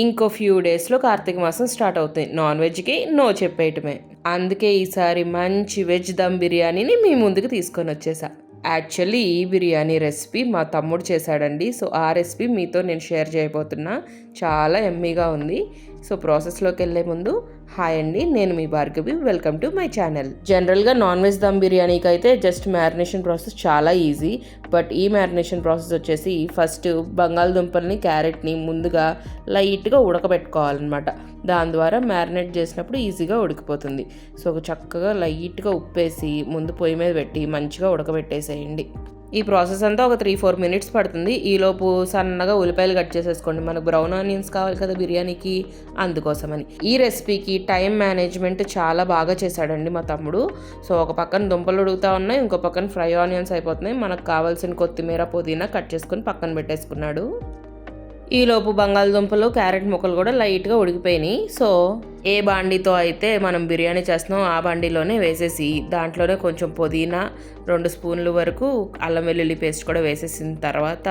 ఇంకో ఫ్యూ డేస్లో కార్తీక మాసం స్టార్ట్ అవుతుంది. నాన్ వెజ్కి నో చెప్పేయటమే. అందుకే ఈసారి మంచి వెజ్ దమ్ బిర్యానీని మీ ముందుకు తీసుకొని వచ్చేసా. యాక్చువల్లీ ఈ బిర్యానీ రెసిపీ మా తమ్ముడు చేశాడండి. సో ఆ రెసిపీ మీతో నేను షేర్ చేయబోతున్నా. చాలా ఎమ్మీగా ఉంది. సో ప్రాసెస్లోకి వెళ్ళే ముందు హాయ్ అండి, నేను మీ Bhargavi. Welcome to my channel. జనరల్గా నాన్ వెజ్ దమ్ బిర్యానీకి అయితే జస్ట్ మ్యారినేషన్ ప్రాసెస్ చాలా ఈజీ. బట్ ఈ మ్యారినేషన్ ప్రాసెస్ వచ్చేసి ఫస్ట్ బంగాళదుంపల్ని, క్యారెట్ని ముందుగా లైట్గా ఉడకబెట్టుకోవాలన్నమాట. దాని ద్వారా మ్యారినేట్ చేసినప్పుడు ఈజీగా ఉడికిపోతుంది. సో చక్కగా లైట్గా ఉప్పేసి ముందు పొయ్యి మీద పెట్టి మంచిగా ఉడకబెట్టేసేయండి. ఈ ప్రాసెస్ అంతా ఒక 3-4 మినిట్స్ పడుతుంది. ఈలోపు సన్నగా ఉల్లిపాయలు కట్ చేసేసుకోండి. మనకు బ్రౌన్ ఆనియన్స్ కావాలి కదా బిర్యానీకి, అందుకోసమని. ఈ రెసిపీకి టైం మేనేజ్మెంట్ చాలా బాగా చేశాడండి మా తమ్ముడు. సో ఒక పక్కన దుంపలు ఉడుకుతా ఉన్నాయి, ఇంకో పక్కన ఫ్రై ఆనియన్స్ అయిపోతున్నాయి. మనకు కావాల్సిన కొత్తిమీర, పుదీనా కట్ చేసుకొని పక్కన పెట్టేసుకున్నాడు. ఈలోపు బంగాళదుంపలు, క్యారెట్ ముక్కలు కూడా లైట్గా ఉడికిపోయినాయి. సో ఏ బాండీతో అయితే మనం బిర్యానీ చేస్తున్నాం ఆ బాండీలోనే వేసేసి దాంట్లోనే కొంచెం పుదీనా, 2 స్పూన్ల వరకు అల్లం వెల్లుల్లి పేస్ట్ కూడా వేసేసిన తర్వాత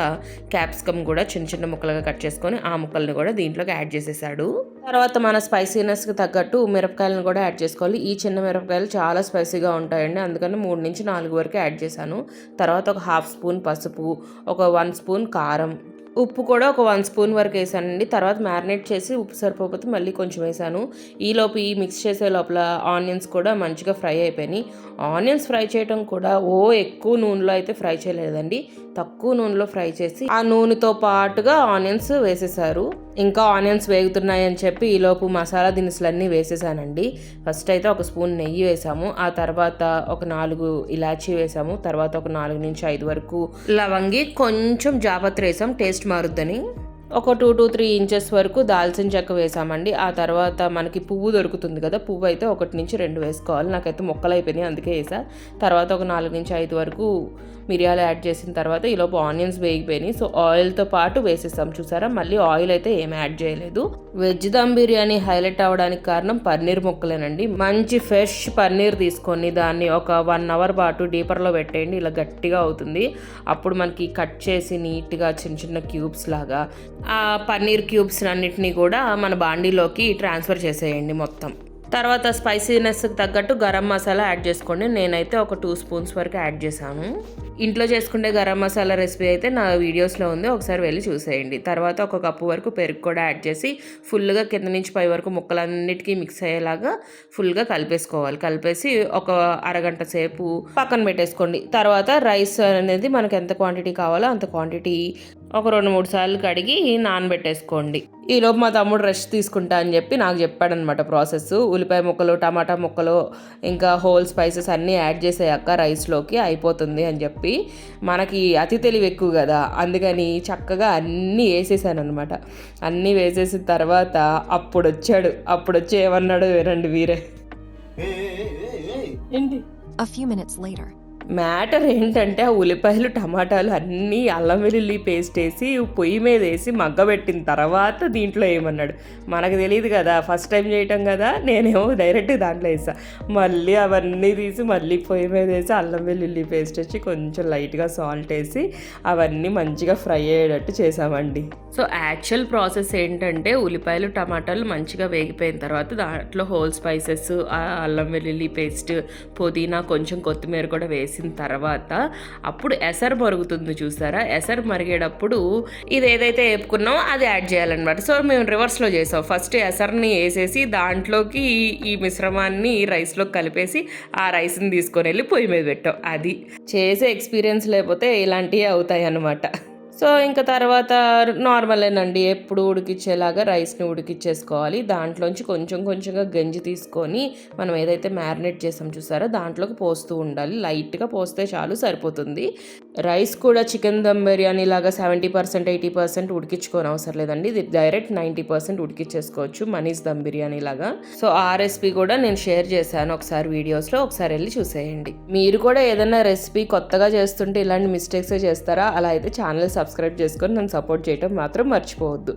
క్యాప్సికమ్ కూడా చిన్న చిన్న ముక్కలుగా కట్ చేసుకొని ఆ ముక్కల్ని కూడా దీంట్లోకి యాడ్ చేసేసాడు. తర్వాత మన స్పైసీనెస్కి తగ్గట్టు మిరపకాయలను కూడా యాడ్ చేసుకోవాలి. ఈ చిన్న మిరపకాయలు చాలా స్పైసీగా ఉంటాయండి, అందుకని 3 నుంచి 4 వరకు యాడ్ చేశాను. తర్వాత ఒక 1/2 స్పూన్ పసుపు, ఒక 1 స్పూన్ కారం, ఉప్పు కూడా ఒక 1 స్పూన్ వరకు వేసానండి. తర్వాత మ్యారినేట్ చేసి ఉప్పు సరిపోతే మళ్ళీ కొంచెం వేసాను. ఈలోపు ఈ మిక్స్ చేసే లోపల ఆనియన్స్ కూడా మంచిగా ఫ్రై అయిపోయినాయి. ఆనియన్స్ ఫ్రై చేయడం కూడా ఎక్కువ నూనెలో అయితే ఫ్రై చేయలేదండి, తక్కువ నూనెలో ఫ్రై చేసి ఆ నూనెతో పాటుగా ఆనియన్స్ వేసేసారు. ఇంకా ఆనియన్స్ వేగుతున్నాయని చెప్పి ఈలోపు మసాలా దినుసులన్నీ వేసేసానండి. ఫస్ట్ అయితే ఒక స్పూన్ నెయ్యి వేసాము, ఆ తర్వాత ఒక 4 ఇలాచీ వేసాము, తర్వాత ఒక 4 నుంచి 5 వరకు లవంగి, కొంచెం జాపత్రి వేసాం టేస్ట్ మారుద్దని. ఒక 2 to 3 ఇంచెస్ వరకు దాల్చిన చెక్క వేసామండి. ఆ తర్వాత మనకి పువ్వు దొరుకుతుంది కదా, పువ్వు అయితే 1 నుంచి 2 వేసుకోవాలి. నాకైతే మొక్కలు అయిపోయినాయి అందుకే వేసా. తర్వాత ఒక 4 నుంచి 5 వరకు మిరియాలు యాడ్ చేసిన తర్వాత ఈలోపు ఆనియన్స్ వేగిపోయినాయి. సో ఆయిల్తో పాటు వేసేసాం. చూసారా, మళ్ళీ ఆయిల్ అయితే ఏం యాడ్ చేయలేదు. వెజ్ దమ్ బిర్యానీ హైలైట్ అవ్వడానికి కారణం పన్నీర్ ముక్కలేనండి. మంచి ఫ్రెష్ పన్నీర్ తీసుకొని దాన్ని ఒక 1 అవర్ పాటు డీపర్లో పెట్టేయండి. ఇలా గట్టిగా అవుతుంది. అప్పుడు మనకి కట్ చేసి నీట్గా చిన్న చిన్న క్యూబ్స్ లాగా ఆ పన్నీర్ క్యూబ్స్ అన్నిటినీ కూడా మన బాండీలోకి ట్రాన్స్ఫర్ చేసేయండి మొత్తం. తర్వాత స్పైసీనెస్కి తగ్గట్టు గరం మసాలా యాడ్ చేసుకోండి. నేనైతే ఒక 2 స్పూన్స్ వరకు యాడ్ చేశాను. ఇంట్లో చేసుకుంటే గరం మసాలా రెసిపీ అయితే నా వీడియోస్లో ఉంది, ఒకసారి వెళ్ళి చూసేయండి. తర్వాత ఒక కప్పు వరకు పెరుగు కూడా యాడ్ చేసి ఫుల్గా కింద నుంచి పై వరకు ముక్కలన్నిటికీ మిక్స్ అయ్యేలాగా ఫుల్గా కలిపేసుకోవాలి. కలిపేసి ఒక అరగంట సేపు పక్కన పెట్టేసుకోండి. తర్వాత రైస్ అనేది మనకు ఎంత క్వాంటిటీ కావాలో అంత క్వాంటిటీ ఒక 2-3 సార్లు కడిగి నానబెట్టేసుకోండి. ఈలోపు మా తమ్ముడు రెస్ట్ తీసుకుంటా అని చెప్పి నాకు చెప్పాడనమాట ప్రాసెస్. ఉల్లిపాయ ముక్కలు, టమాటా ముక్కలు, ఇంకా హోల్ స్పైసెస్ అన్నీ యాడ్ చేసేయాక రైస్లోకి అయిపోతుంది అని చెప్పి. మనకి అతి తెలివి ఎక్కువ కదా, అందుకని చక్కగా అన్నీ వేసేసాను అనమాట. అన్నీ వేసేసిన తర్వాత అప్పుడు వచ్చి ఏమన్నాడు వినండి వీరే. ఏంటి A few minutes later. Matter ఏంటంటే ఆ ఉల్లిపాయలు, టమాటాలు అన్నీ అల్లం వెల్లుల్లి పేస్ట్ వేసి పొయ్యి మీద వేసి మగ్గబెట్టిన తర్వాత దీంట్లో ఏమన్నాడు. మనకు తెలియదు కదా, ఫస్ట్ టైం చేయటం కదా, నేనేమో డైరెక్ట్ దాంట్లో వేసా. మళ్ళీ అవన్నీ తీసి మళ్ళీ పొయ్యి మీద వేసి అల్లం వెల్లుల్లి పేస్ట్ వచ్చి కొంచెం లైట్గా సాల్ట్ వేసి అవన్నీ మంచిగా ఫ్రై అయ్యేటట్టు చేసామండి. సో యాక్చువల్ ప్రాసెస్ ఏంటంటే ఉల్లిపాయలు, టమాటాలు మంచిగా వేగిపోయిన తర్వాత దాంట్లో హోల్ స్పైసెస్, అల్లం వెల్లుల్లి పేస్ట్, పుదీనా, కొంచెం కొత్తిమీర కూడా వేసి తర్వాత అప్పుడు ఎసరు మరుగుతుంది చూసారా. ఎసరు మరిగేటప్పుడు ఇది ఏదైతే వేపుకున్నామో అది యాడ్ చేయాలన్నమాట. సో మేము రివర్స్లో చేసాం. ఫస్ట్ ఎసరుని వేసేసి దాంట్లోకి ఈ మిశ్రమాన్ని రైస్లోకి కలిపేసి ఆ రైస్ని తీసుకొని వెళ్ళి పొయ్యి మీద పెట్టాం. అది చేసే ఎక్స్పీరియన్స్ లేకపోతే ఇలాంటివి అవుతాయి అన్నమాట. సో ఇంకా తర్వాత నార్మలేనండి, ఎప్పుడు ఉడికిచ్చేలాగా రైస్ని ఉడికిచ్చేసుకోవాలి. దాంట్లోంచి కొంచెం కొంచెంగా గంజి తీసుకొని మనం ఏదైతే మ్యారినేట్ చేసాం చూసారో దాంట్లోకి పోస్తూ ఉండాలి. లైట్గా పోస్తే చాలు, సరిపోతుంది. రైస్ కూడా చికెన్ దమ్ బిర్యానీ లాగా 70%, 80% ఉడికించుకోని అవసరం లేదండి. ఇది డైరెక్ట్ 90% ఉడికిచ్చేసుకోవచ్చు మనీస్ దమ్ బిర్యానీ లాగా. సో ఆ రెసిపీ కూడా నేను షేర్ చేశాను ఒకసారి వీడియోస్లో, ఒకసారి వెళ్ళి చూసేయండి. మీరు కూడా ఏదైనా రెసిపీ కొత్తగా చేస్తుంటే ఇలాంటి మిస్టేక్స్ చేస్తారా? అలా అయితే ఛానల్ సబ్స్క్రైబ్ చేసుకొని నన్ను సపోర్ట్ చేయడం మాత్రం మర్చిపోవద్దు.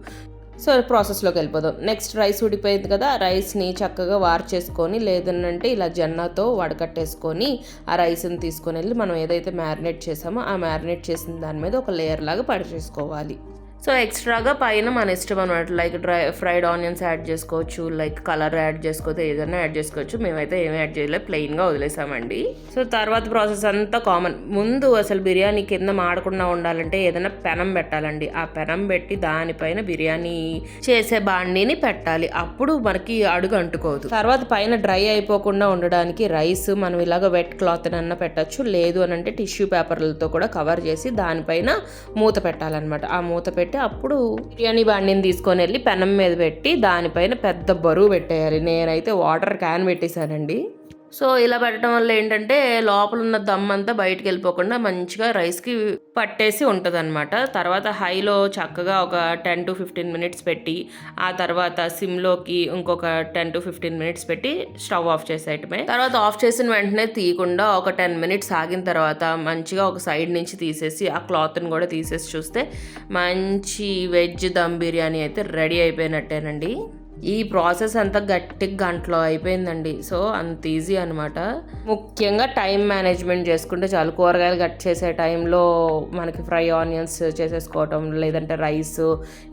సో ప్రాసెస్లోకి వెళ్ళిపోదాం. నెక్స్ట్ రైస్ ఉడిపోయింది కదా, రైస్ని చక్కగా వార్ చేసుకొని లేదనంటే ఇలా జన్నాతో వడకట్టేసుకొని ఆ రైస్ని తీసుకొని వెళ్ళి మనం ఏదైతే మ్యారినేట్ చేసామో ఆ మ్యారినేట్ చేసిన దాని మీద ఒక లేయర్ లాగా పడిచేసుకోవాలి. సో ఎక్స్ట్రాగా పైన మన ఇష్టం అనమాట. లైక్ ఫ్రైడ్ ఆనియన్స్ యాడ్ చేసుకోవచ్చు, లైక్ కలర్ యాడ్ చేసుకోవచ్చు, ఏదైనా యాడ్ చేసుకోవచ్చు. మేమైతే ఏమీ యాడ్ చేయలేదు, ప్లెయిన్గా వదిలేసామండి. సో తర్వాత ప్రాసెస్ అంతా కామన్. ముందు అసలు బిర్యానీ కింద మాడకుండా ఉండాలంటే ఏదైనా పెనం పెట్టాలండి. ఆ పెనం పెట్టి దానిపైన బిర్యానీ చేసే బాండీని పెట్టాలి, అప్పుడు మనకి అడుగు అంటుకోదు. తర్వాత పైన డ్రై అయిపోకుండా ఉండడానికి రైస్ మనం ఇలాగ వెట్ క్లాత్ అన్న పెట్టచ్చు, లేదు అని అంటే టిష్యూ పేపర్లతో కూడా కవర్ చేసి దానిపైన మూత పెట్టాలన్నమాట. ఆ మూత పెట్టి అప్పుడు బిర్యానీ బాండిని తీసుకొని వెళ్ళి పెనం మీద పెట్టి దానిపైన పెద్ద బరువు పెట్టేయాలి. నేనైతే వాటర్ క్యాన్ పెట్టేశానండి. సో ఇలా పెట్టడం వల్ల ఏంటంటే లోపల ఉన్న దమ్ అంతా బయటకు వెళ్ళిపోకుండా మంచిగా రైస్కి పట్టేసి ఉంటుంది అనమాట. తర్వాత హైలో చక్కగా ఒక 10 to 15 మినిట్స్ పెట్టి, ఆ తర్వాత సిమ్లోకి ఇంకొక 10 to 15 మినిట్స్ పెట్టి స్టవ్ ఆఫ్ చేసేయటమే. తర్వాత ఆఫ్ చేసిన వెంటనే తీయకుండా ఒక 10 మినిట్స్ ఆగిన తర్వాత మంచిగా ఒక సైడ్ నుంచి తీసేసి ఆ క్లాత్ని కూడా తీసేసి చూస్తే మంచి వెజ్ దమ్ బిర్యానీ అయితే రెడీ అయిపోయినట్టేనండి. ఈ ప్రాసెస్ అంతా గట్టిగా గంటలో అయిపోయిందండి. సో అంత ఈజీ అనమాట. ముఖ్యంగా టైం మేనేజ్మెంట్ చేసుకుంటే చాలు. కూరగాయలు కట్ చేసే టైంలో మనకి ఫ్రై ఆనియన్స్ చేసేసుకోవటం, లేదంటే రైస్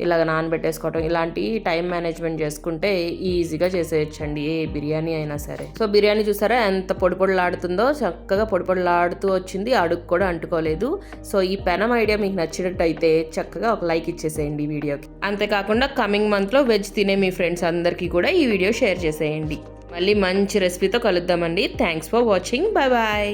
ఇలాగ నానబెట్టేసుకోవటం, ఇలాంటి టైం మేనేజ్మెంట్ చేసుకుంటే ఈజీగా చేసేయచ్చండి ఏ బిర్యానీ అయినా సరే. సో బిర్యానీ చూసారా ఎంత పొడి పొడిలాడుతుందో, చక్కగా పొడి పొడిలాడుతూ వచ్చింది, అడుగు కూడా అంటుకోలేదు. సో ఈ పెనం ఐడియా మీకు నచ్చినట్టయితే చక్కగా ఒక లైక్ ఇచ్చేసేయండి ఈ వీడియోకి. అంతేకాకుండా కమింగ్ మంత్లో వెజ్ తినే మీ ఫ్రెండ్స్ అందరికీ కూడా ఈ వీడియో షేర్ చేసేయండి. మళ్ళీ మంచి రెసిపీతో కలుద్దామండి. Thanks for watching. Bye bye.